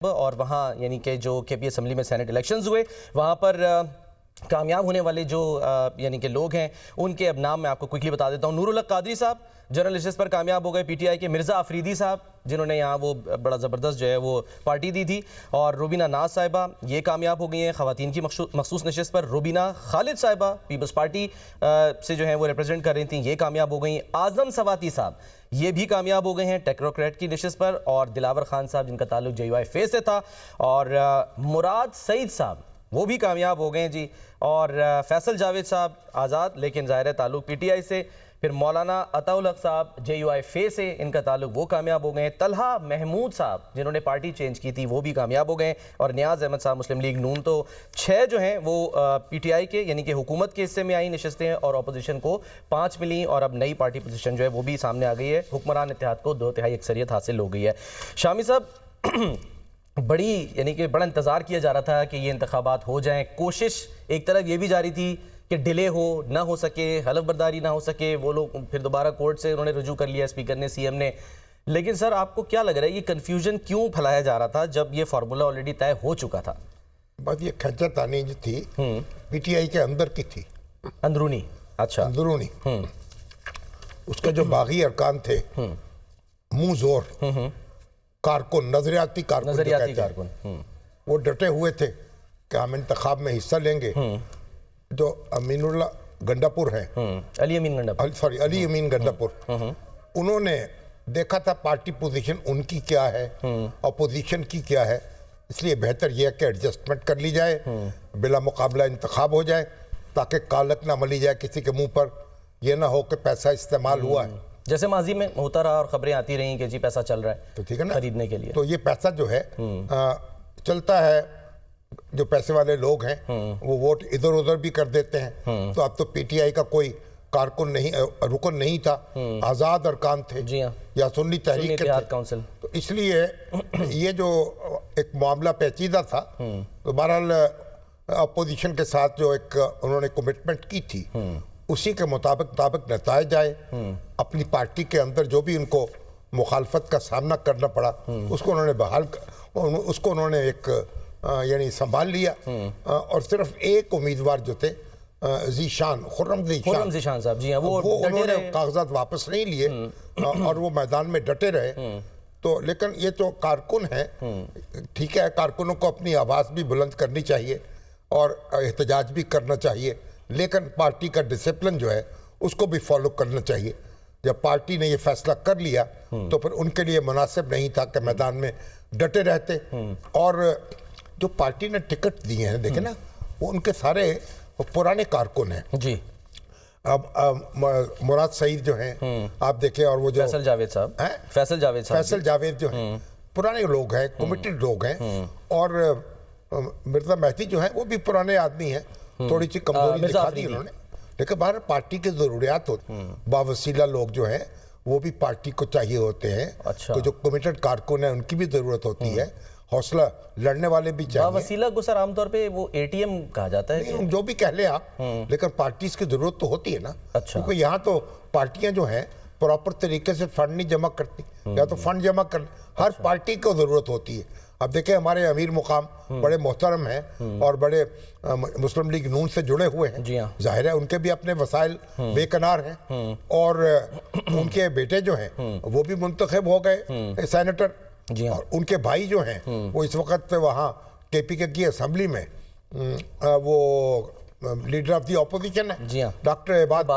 और वहाँ यानी कि जो केपी असेंबली में सेनेट इलेक्शंस हुए वहाँ पर कामयाब होने वाले जो यानी कि लोग हैं उनके अब नाम मैं आपको क्विकली बता देता हूँ। नूरुल हक कादरी साहब जनरल लिस्ट पर कामयाब हो गए पीटीआई के। मिर्ज़ा अफरीदी साहब जिन्होंने यहाँ वो बड़ा ज़बरदस्त जो है वो पार्टी दी थी। और रुबीना नाज साहिबा ये कामयाब हो गई हैं ख़वातीन की मखसूस नशिस्त पर। रुबीना खालिद साहिबा पीपल्स पार्टी से जो है वो रिप्रेजेंट कर रही थी, ये कामयाब हो गई। आज़म सवाती साहब ये भी कामयाब हो गए हैं टेक्नोक्रेट की नशिस्त पर। और दिलावर खान साहब जिनका ताल्लुक JUI से था। और मुराद सईद साहब वो भी कामयाब हो गए हैं जी। और फैसल जावेद साहब आज़ाद लेकिन ज़ाहिर है ताल्लुक PTI से। फिर मौलाना अताउल हक साहब JUI से इनका ताल्लुक वो कामयाब हो गए हैं। तलहा महमूद साहब जिन्होंने पार्टी चेंज की थी वो भी कामयाब हो गए हैं। और नियाज़ अहमद साहब मुस्लिम लीग नून। तो 6 जो हैं वो PTI के यानी कि हुकूमत के हिस्से में आई नशस्तें हैं और अपोजिशन को 5 मिली। और अब नई पार्टी पोजीशन जो है वो भी सामने आ गई है। हुक्मरान इत्तेहाद को 2/3 अक्सरियत हासिल हो गई है। शामी साहब बड़ी यानी कि बड़ा इंतज़ार किया जा रहा था कि ये इंतखाबात हो जाएं। कोशिश एक तरफ ये भी जारी थी कि डिले हो ना हो सके, हलफ बर्दारी ना हो सके, वो लोग फिर दोबारा कोर्ट से उन्होंने रुजू कर लिया स्पीकर ने, CM ने। लेकिन सर आपको क्या लग रहा है ये कन्फ्यूजन क्यों फैलाया जा रहा था जब ये फार्मूला ऑलरेडी तय हो चुका था? बस ये खच्चरतानी जो थी PTI के अंदर की थी, अंदरूनी। अच्छा, अंदरूनी। उसके जो बागी अरकान थे, मुंह जोर कारकुन, नजरियाती कारकुन, वो डटे हुए थे कि हम इंतखाब में हिस्सा लेंगे। जो अमीनुल्लाह गंडापुर है, अली अमीन गंडापुर, उन्होंने देखा था पार्टी पोजीशन उनकी क्या है, अपोजिशन की क्या है, इसलिए बेहतर यह है कि एडजस्टमेंट कर ली जाए, बिला मुकाबला इंतखाब हो जाए ताकि कालक ना मली जाए किसी के मुंह पर। यह ना हो कि पैसा इस्तेमाल हुआ है, जैसे माजी में होता रहा और खबरें आती रही कि जी पैसा चल रहा है तो ठीक है ना खरीदने के लिए। तो ये पैसा जो है चलता है, जो पैसे वाले लोग हैं वो वोट इधर उधर भी कर देते हैं। तो अब तो PTI का कोई कारकुन नहीं, रुकन नहीं था, आज़ाद अरकान थे। जी हाँ, या सुन्नी तहरीक के थे। काउंसिल। तो इसलिए ये जो एक मामला पेचीदा था, तो बहरहाल अपोजिशन के साथ जो एक उन्होंने कमिटमेंट की थी उसी के मुताबिक नतायज आए। अपनी पार्टी के अंदर जो भी उनको मुखालफत का सामना करना पड़ा उसको उन्होंने उसको उन्होंने एक यानी संभाल लिया। और सिर्फ एक उम्मीदवार जो थे ज़ीशान, खुर्रम ज़ीशान साहब, जी हाँ, वो उन्होंने कागजात वापस नहीं लिए और वो मैदान में डटे रहे। तो लेकिन ये जो कारकुन है, ठीक है, कारकुनों को अपनी आवाज़ भी बुलंद करनी चाहिए और एहतजाज भी करना चाहिए, लेकिन पार्टी का डिसिप्लिन जो है उसको भी फॉलो करना चाहिए। जब पार्टी ने ये फैसला कर लिया तो फिर उनके लिए मुनासिब नहीं था कि मैदान में डटे रहते। और जो पार्टी ने टिकट दिए हैं, देखे ना, वो उनके सारे पुराने कारकुन हैं जी। अब मुराद सईद जो हैं आप देखें, और वो जो फैसल जावेद जो हैं पुराने लोग हैं, कमिटेड लोग हैं। और मिर्जा मेहदी जो हैं वो भी पुराने आदमी हैं, थोड़ी सी कमजोरी दिखा दी उन्होंने, लेकिन बाहर पार्टी की जरूरियात होती, बावसीला लोग जो हैं वो भी पार्टी को चाहिए होते हैं। अच्छा। तो जो कमिटेड कारकुन है उनकी भी जरूरत होती है, हौसला लड़ने वाले भी चाहिए। वसीला को सर आमतौर पे वो ATM कहा जाता है, जो भी कह ले आप, लेकिन पार्टीज की जरूरत तो होती है ना। अच्छा। क्योंकि यहाँ तो पार्टियां जो हैं प्रॉपर तरीके से फंड नहीं जमा करती, या तो फंड जमा कर, हर पार्टी को जरूरत होती है। अब देखें हमारे अमीर मुकाम बड़े मोहतरम हैं और बड़े मुस्लिम लीग नून से जुड़े हुए हैं, जाहिर है उनके भी अपने वसाइल बेकनार हैं। और उनके बेटे जो हैं वो भी मुंतखब हो गए सेनेटर, और उनके भाई जो हैं वो इस वक्त वहाँ KPK की असेंबली में वो लीडर ऑफ दी ऑपोजिशन है, डॉक्टर इबाद।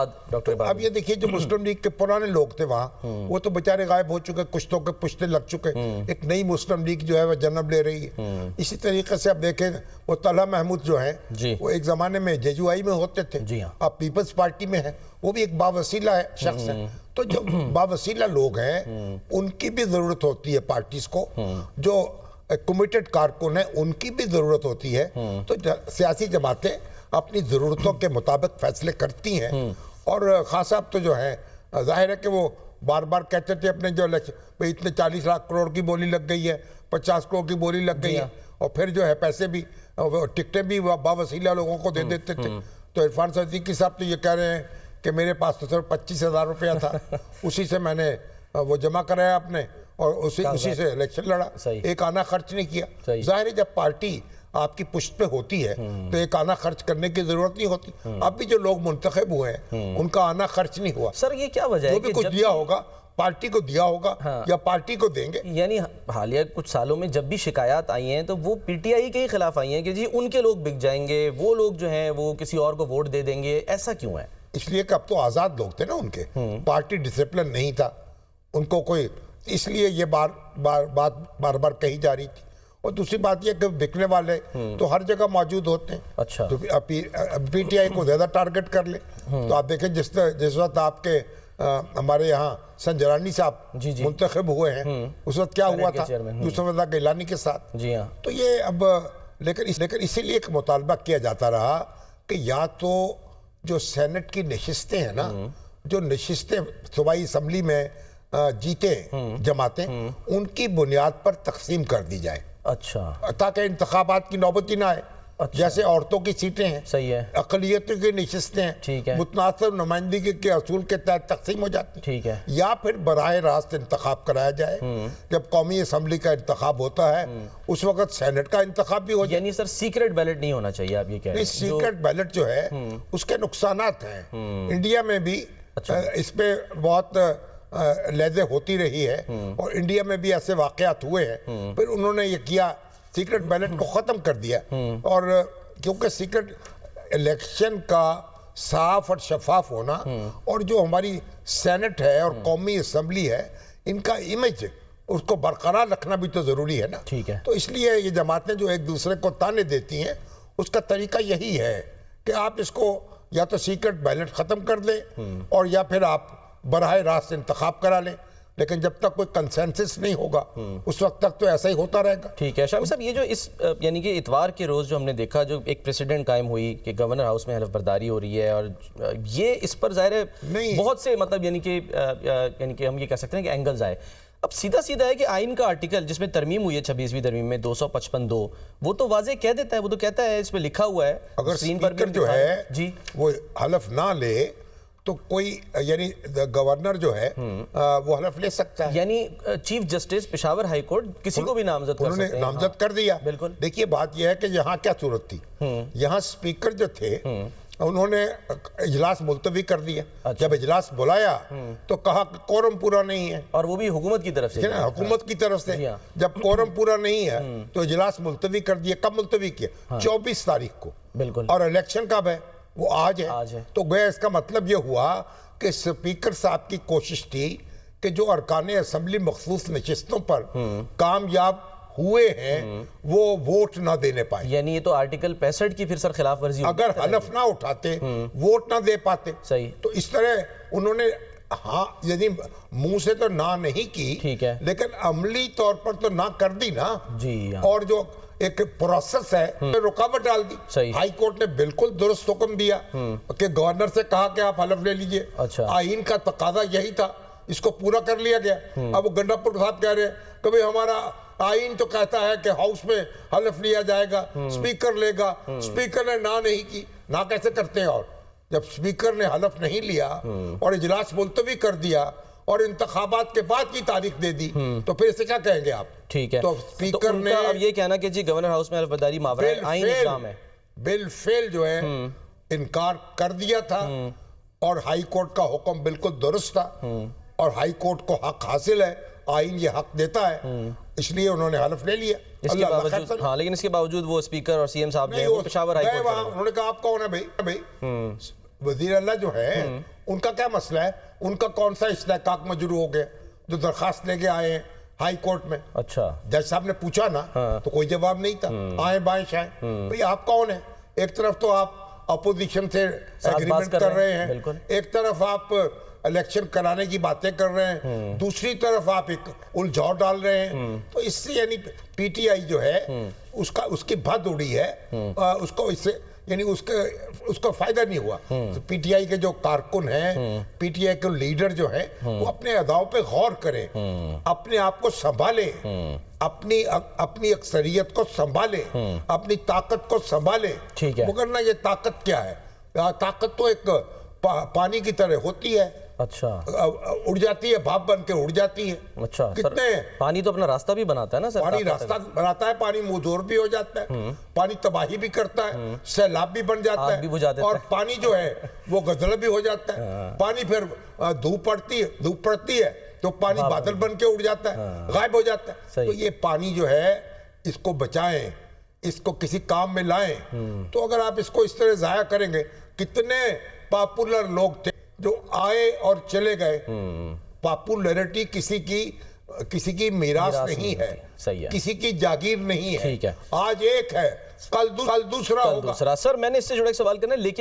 अब ये देखिए जो मुस्लिम लीग के पुराने लोग थे वहाँ, वो तो बेचारे गायब हो चुके, कुछ तो के पुश्ते लग चुके। एक नई मुस्लिम लीग जो है वह जन्म ले रही है। इसी तरीके से अब देखें वो तलहा महमूद जो है वो एक जमाने में JUI में होते थे, अब पीपल्स पार्टी में है, वो भी एक बावसीला है शख्स है। तो जो बावसीला लोग हैं उनकी भी जरूरत होती है पार्टीज को, जो कमिटेड कारकुन है उनकी भी जरूरत होती है। तो सियासी जमातें अपनी ज़रूरतों के मुताबिक फैसले करती हैं। और खास साहब तो जो है जाहिर है कि वो बार बार कहते थे अपने जो भाई इतने 40 लाख करोड़ की बोली लग गई है, 50 करोड़ की बोली लग गई है, और फिर जो है पैसे भी, टिकटें भी बावसीला लोगों को दे देते थे। तो इरफान सिद्दीकी साहब तो ये कह रहे हैं कि मेरे पास तो सिर्फ 25,000 रुपया था, उसी से मैंने वो जमा कराया आपने और उसी से इलेक्शन लड़ा, सही। एक आना खर्च नहीं किया। सही। जाहिर है जब पार्टी आपकी पुष्ट पे होती है तो एक आना खर्च करने की जरूरत नहीं होती। अब भी जो लोग मुंतखब हुए हैं उनका आना खर्च नहीं हुआ। सर ये क्या वजह है जो भी कि कुछ जब दिया होगा पार्टी को दिया होगा या पार्टी को देंगे। यानी हालिया कुछ सालों में जब भी शिकायत आई हैं तो वो पीटीआई के ही खिलाफ आई हैं कि जी उनके लोग बिक जाएंगे, वो लोग जो हैं वो किसी और को वोट दे देंगे। ऐसा क्यों है? इसलिए कि अब तो आज़ाद लोग थे ना उनके, पार्टी डिसिप्लिन नहीं था उनको कोई, इसलिए ये बार कही जा रही थी। और दूसरी बात यह कि बिकने वाले तो हर जगह मौजूद होते हैं। अच्छा। तो पीटीआई को ज़्यादा टारगेट कर ले तो आप देखें जिस वक्त आपके हमारे यहाँ संजरानी साहब मुंतखब हुए हैं उस वक्त क्या हुआ था यूसुफ रज़ा गिलानी के साथ। जी हाँ। तो ये अब लेकिन इसीलिए एक मुतालबा किया जाता रहा कि या तो जो सेनेट की नशिस्तें हैं ना, जो नशिस्तें सूबाई असम्बली में जीते जमातें, उनकी बुनियाद पर तकसीम कर दी जाए। अच्छा। ताकि इंतखाबात की नौबत ही ना आए। अच्छा। जैसे औरतों की सीटें हैं, सही है, अक़लियतों की नशिस्तें हैं, ठीक है, मुतनासिब नुमाइंदगी के असूल के तहत तकसीम हो जाती है। ठीक है। या फिर बराह रास्त इंतखाब कराया जाए। जब कौमी असम्बली का इंतखाब होता है उस वक्त सेनेट का इंतखाब भी हो जाए। यानी सर सीक्रेट बैलेट नहीं होना चाहिए, आप ये कह रहे हैं? सीक्रेट बैलेट जो है उसके नुकसानात हैं। इंडिया में भी इस पे बहुत लहज़े होती रही है और इंडिया में भी ऐसे वाक़यात हुए हैं। फिर उन्होंने ये किया, सीक्रेट बैलेट को ख़त्म कर दिया। और क्योंकि सीक्रेट इलेक्शन का साफ और शफाफ होना और जो हमारी सेनेट है और कौमी असम्बली है, इनका इमेज उसको बरकरार रखना भी तो ज़रूरी है ना। ठीक है। तो इसलिए ये जमातें जो एक दूसरे को ताने देती हैं उसका तरीका यही है कि आप इसको या तो सीक्रेट बैलेट ख़त्म कर दें और या फिर आप बराह रास्त इंतखाब करा लें। लेकिन जब तक कोई कंसेंसस नहीं होगा उस वक्त तक तो ऐसा ही होता रहेगा। ठीक है शामी साहब, ये जो इस यानी कि इतवार के रोज़ जो हमने देखा, जो एक प्रेसिडेंट कायम हुई कि गवर्नर हाउस में हलफ बर्दारी हो रही है, और ये इस पर ज़ाहिर है बहुत से मतलब यानी कि हम ये कह सकते हैं कि एंगल्स आए। अब सीधा सीधा है कि आइन का आर्टिकल जिसमें तरमीम हुई है 26वीं तरमीम में 255(2), वो तो वाज़े कह देता है, वो तो कहता है, इसमें लिखा हुआ है, अगर स्पीकर जो है जी वो हलफ ना ले तो कोई यानी गवर्नर जो है वो हलफ ले सकता है। यानी chief justice Peshawar high court किसी को भी नामजद कर सकते हैं। उन्होंने नामजद कर दिया। बिल्कुल। देखिए बात यह है कि यहाँ क्या सूरत थी, यहाँ स्पीकर जो थे उन्होंने इजलास मुलतवी कर दिया। अच्छा। जब इजलास बुलाया तो कहा कि कोरम पूरा नहीं है, और वो भी हुकूमत की तरफ से, हुकूमत की तरफ से। जब कोरम पूरा नहीं है तो इजलास मुलतवी कर दिया। कब मुलतवी किया? 24 तारीख को। बिल्कुल। और इलेक्शन कब है? वो आज है। तो गया इसका मतलब ये हुआ कि स्पीकर साहब की कोशिश थी कि जो अरकाने असम्बली मखसूस नशिस्तों पर कामयाब हुए हैं वो वोट ना देने पाए। यानी ये तो आर्टिकल 65 की फिर सर खिलाफ वर्जी, अगर हलफ ना उठाते वोट ना दे पाते। सही। तो इस तरह उन्होंने हाँ यदि मुंह से तो ना नहीं की, ठीक है, लेकिन अमली तौर पर तो ना कर दी ना जी। और जो एक प्रोसेस है रुकावट डाल दी। हाई कोर्ट ने बिल्कुल दुरुस्त हुक्म दिया कि गवर्नर से कहा कि आप हलफ ले लीजिए। अच्छा। आइन का तकाजा यही था, इसको पूरा कर लिया गया। अब वो गंडापुर साहब कह रहे हैं कि भाई हमारा आइन तो कहता है कि हाउस में हलफ लिया जाएगा, स्पीकर लेगा। स्पीकर ने ना नहीं की। ना कैसे करते हैं? और जब स्पीकर ने हलफ नहीं लिया और इजलास मुलतवी कर दिया और इंतखाबात के बाद की तारीख दे दी तो फिर इसे क्या कहेंगे आप? ठीक है। तो स्पीकर ने अब ये कहना कि जी गवर्नर हाउस में हलफबर्दारी मावरा आइन इस्लाम है, बिल फेल जो है इनकार कर दिया था और हाई कोर्ट का हुक्म बिल्कुल दुरुस्त था और हाई कोर्ट को हक हासिल है, आइन ये हक देता है, इसलिए उन्होंने हलफ ले लिया। इसके बावजूद हाँ, लेकिन इसके बावजूद वो स्पीकर और सीएम साहब ने पेशावर हाई कोर्ट उन्होंने कहा आप कौन है भाई? वजीर अल्लाह जो है उनका क्या मसला है? उनका कौन सा इस्तेहकाक मजरू हो गया जो दरखास्त लेके आए हैं हाई कोर्ट में? अच्छा। जज साहब ने पूछा ना तो कोई जवाब नहीं था। आए बाएं शाए भाई आप कौन है? एक तरफ तो आप अपोजिशन से एग्रीमेंट कर रहे हैं, एक तरफ आप इलेक्शन कराने की बातें कर रहे हैं, दूसरी तरफ आप एक उलझाव डाल रहे हैं। तो इससे यानी पीटीआई जो है उसकी भद उड़ी है, उसको इससे यानी उसको फायदा नहीं हुआ। तो पीटीआई के जो कारकुन हैं, पीटीआई के लीडर जो हैं, वो अपने अदाओं पे गौर करें, अपने आप को संभाले, अपनी अक्सरियत को संभाले, अपनी ताकत को संभाले। मगर ना ये ताकत क्या है? ताकत तो एक पानी की तरह होती है, अच्छा उड़ जाती है, भाप बन के उड़ जाती है। अच्छा कितने सर, पानी तो अपना रास्ता भी बनाता है ना सर? पानी रास्ता बनाता है, पानी मुंहजोर भी हो जाता है, पानी तबाही भी करता है, सैलाब भी बन जाता आग भी बुझा है, देता और है। पानी जो है वो गजल भी हो जाता है। पानी फिर धूप पड़ती है तो पानी बादल बन के उड़ जाता है, गायब हो जाता है। सही। तो ये पानी जो है इसको बचाएं, इसको किसी काम में लाएं। तो अगर आप इसको इस तरह जाया करेंगे, कितने पॉपुलर लोग थे जो आए और चले गए। पॉपुलैरिटी किसी की मीरास नहीं है, सही है। किसी की जागीर नहीं है। ठीक है। आज एक है, कल दूसरा होगा। दूसरा सर, मैंने इससे जुड़ा एक सवाल करना है, लेकिन